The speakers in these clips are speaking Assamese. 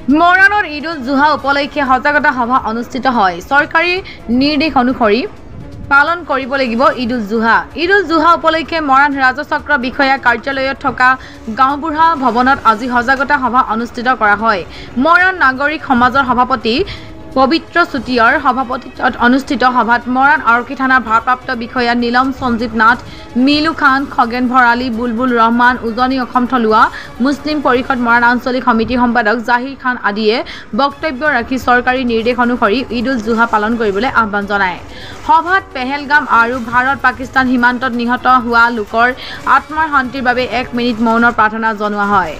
মৰাণৰ ঈদ উল জুহা উপলক্ষে সজাগতা সভা অনুষ্ঠিত হয়। চৰকাৰী নিৰ্দেশ অনুসৰি পালন কৰিব লাগিব ঈদ উল জুহা। ঈদ উল জুহা উপলক্ষে মৰাণ ৰাজচক্ৰ বিষয়া কাৰ্যালয়ত থকা গাঁওবুঢ়া ভৱনত আজি সজাগতা সভা অনুষ্ঠিত কৰা হয়। মৰাণ নাগৰিক সমাজৰ সভাপতি পবিত্ৰ চুতীয়াৰ সভাপতিত্বত অনুষ্ঠিত সভাত মৰাণ আৰক্ষী থানাৰ ভাৰপ্ৰাপ্ত বিষয়া নীলম সঞ্জীৱ নাথ, মিলু খান, খগেন ভৰালী, বুলবুল ৰহমান, উজনি অসম থলুৱা মুছলিম পৰিষদ মৰাণ আঞ্চলিক সমিতিৰ সম্পাদক জাহিৰ খান আদিয়ে বক্তব্য ৰাখি চৰকাৰী নিৰ্দেশ অনুসৰি ঈদ উল জুহা পালন কৰিবলৈ আহ্বান জনায়। সভাত পেহেলগাম আৰু ভাৰত-পাকিস্তান সীমান্তত নিহত হোৱা লোকৰ আত্মাৰ শান্তিৰ বাবে 1 মিনিট মৌনৰ প্ৰাৰ্থনা জনোৱা হয়।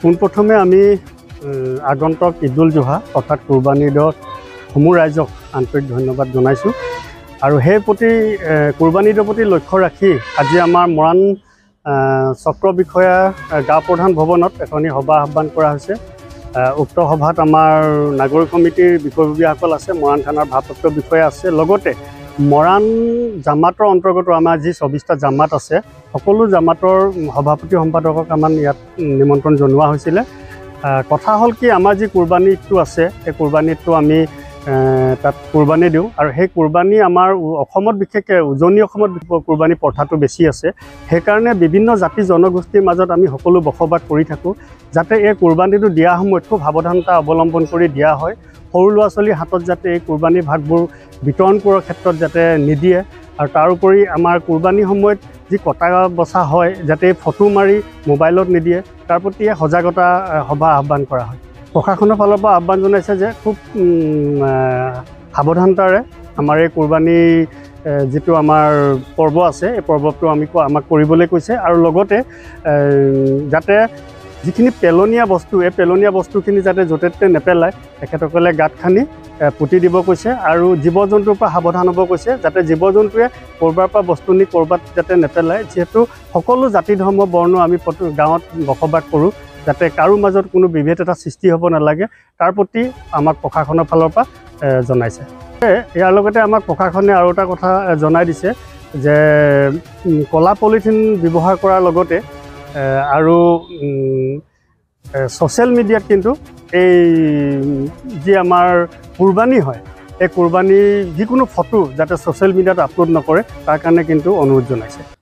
পোনপ্ৰথমে আমি আগন্তুক ঈদ উল জুহা অৰ্থাৎ কুৰবানী ঈদত সমূহ ৰাইজক আন্তৰিক ধন্যবাদ জনাইছোঁ আৰু সেই প্ৰতি কুৰবানী ঈদৰ প্ৰতি লক্ষ্য ৰাখি আজি আমাৰ মৰাণ চক্ৰ বিষয়া গাঁও প্ৰধান ভৱনত এখনি সভা আহ্বান কৰা হৈছে। উক্ত সভাত আমাৰ নাগৰিক সমিতিৰ বিষয়ববীয়াসকল আছে, মৰাণ থানাৰ ভাৰপ্ৰাপ্ত বিষয়া আছে, লগতে মৰাণ জামাতৰ অন্তৰ্গত আমাৰ যি 24টা জামাত আছে সকলো জামাতৰ সভাপতি সম্পাদকক আমাৰ ইয়াত নিমন্ত্ৰণ জনোৱা হৈছিলে। কথা হ'ল কি, আমাৰ যি কুৰবানী ঈদটো আছে সেই কুৰবানী ঈদটো আমি তাত কুৰবানী দিওঁ আৰু সেই কুৰবানী আমাৰ অসমত বিশেষকৈ উজনি অসমত কুৰবানী প্ৰথাটো বেছি আছে। সেইকাৰণে বিভিন্ন জাতি জনগোষ্ঠীৰ মাজত আমি সকলো বসবাস কৰি থাকোঁ, যাতে এই কুৰবানীটো দিয়া সময়ত খুব সাৱধানতা অৱলম্বন কৰি দিয়া হয়। সৰু ল'ৰা ছোৱালীৰ হাতত যাতে এই কুৰবানীৰ ভাগবোৰ বিতৰণ কৰাৰ ক্ষেত্ৰত যাতে নিদিয়ে আৰু তাৰোপৰি আমাৰ কুৰবানীৰ সময়ত যি কটা বচা হয় যাতে ফটো মাৰি মোবাইলত নিদিয়ে, তাৰ প্ৰতি সজাগতা সভা আহ্বান কৰা হয়। প্ৰশাসনৰ ফালৰ পৰা আহ্বান জনাইছে যে খুব সাৱধানতাৰে আমাৰ এই কুৰবানী যিটো আমাৰ পৰ্ব আছে এই পৰ্বটো আমাক কৰিবলৈ কৈছে আৰু লগতে যাতে যিখিনি পেলনীয়া বস্তু এই পেলনীয়া বস্তুখিনি যাতে য'তে ত'তে নেপেলায় তেখেতসকলে গাঁত খান্দি পুতি দিব কৈছে আৰু জীৱ জন্তুৰ পৰা সাৱধান হ'ব কৈছে, যাতে জীৱ জন্তুৱে ক'ৰবাৰ পৰা বস্তু নি ক'ৰবাত যাতে নেপেলায়। যিহেতু সকলো জাতি ধৰ্ম বৰ্ণ আমি গাঁৱত বসবাস কৰোঁ, যাতে কাৰো মাজত কোনো বিভেদ এটা সৃষ্টি হ'ব নালাগে, তাৰ প্ৰতি আমাক প্ৰশাসনৰ ফালৰ পৰা জনাইছে। ইয়াৰ লগতে আমাক প্ৰশাসনে আৰু এটা কথা জনাই দিছে যে ক'লা পলিথিন ব্যৱহাৰ কৰাৰ লগতে আৰু ছ'চিয়েল মিডিয়াত কিন্তু এই যি আমাৰ কুৰবানী হয় এই কুৰবানীৰ যিকোনো ফটো যাতে ছ'চিয়েল মিডিয়াত আপলোড নকৰে তাৰ কাৰণে কিন্তু অনুৰোধ জনাইছে।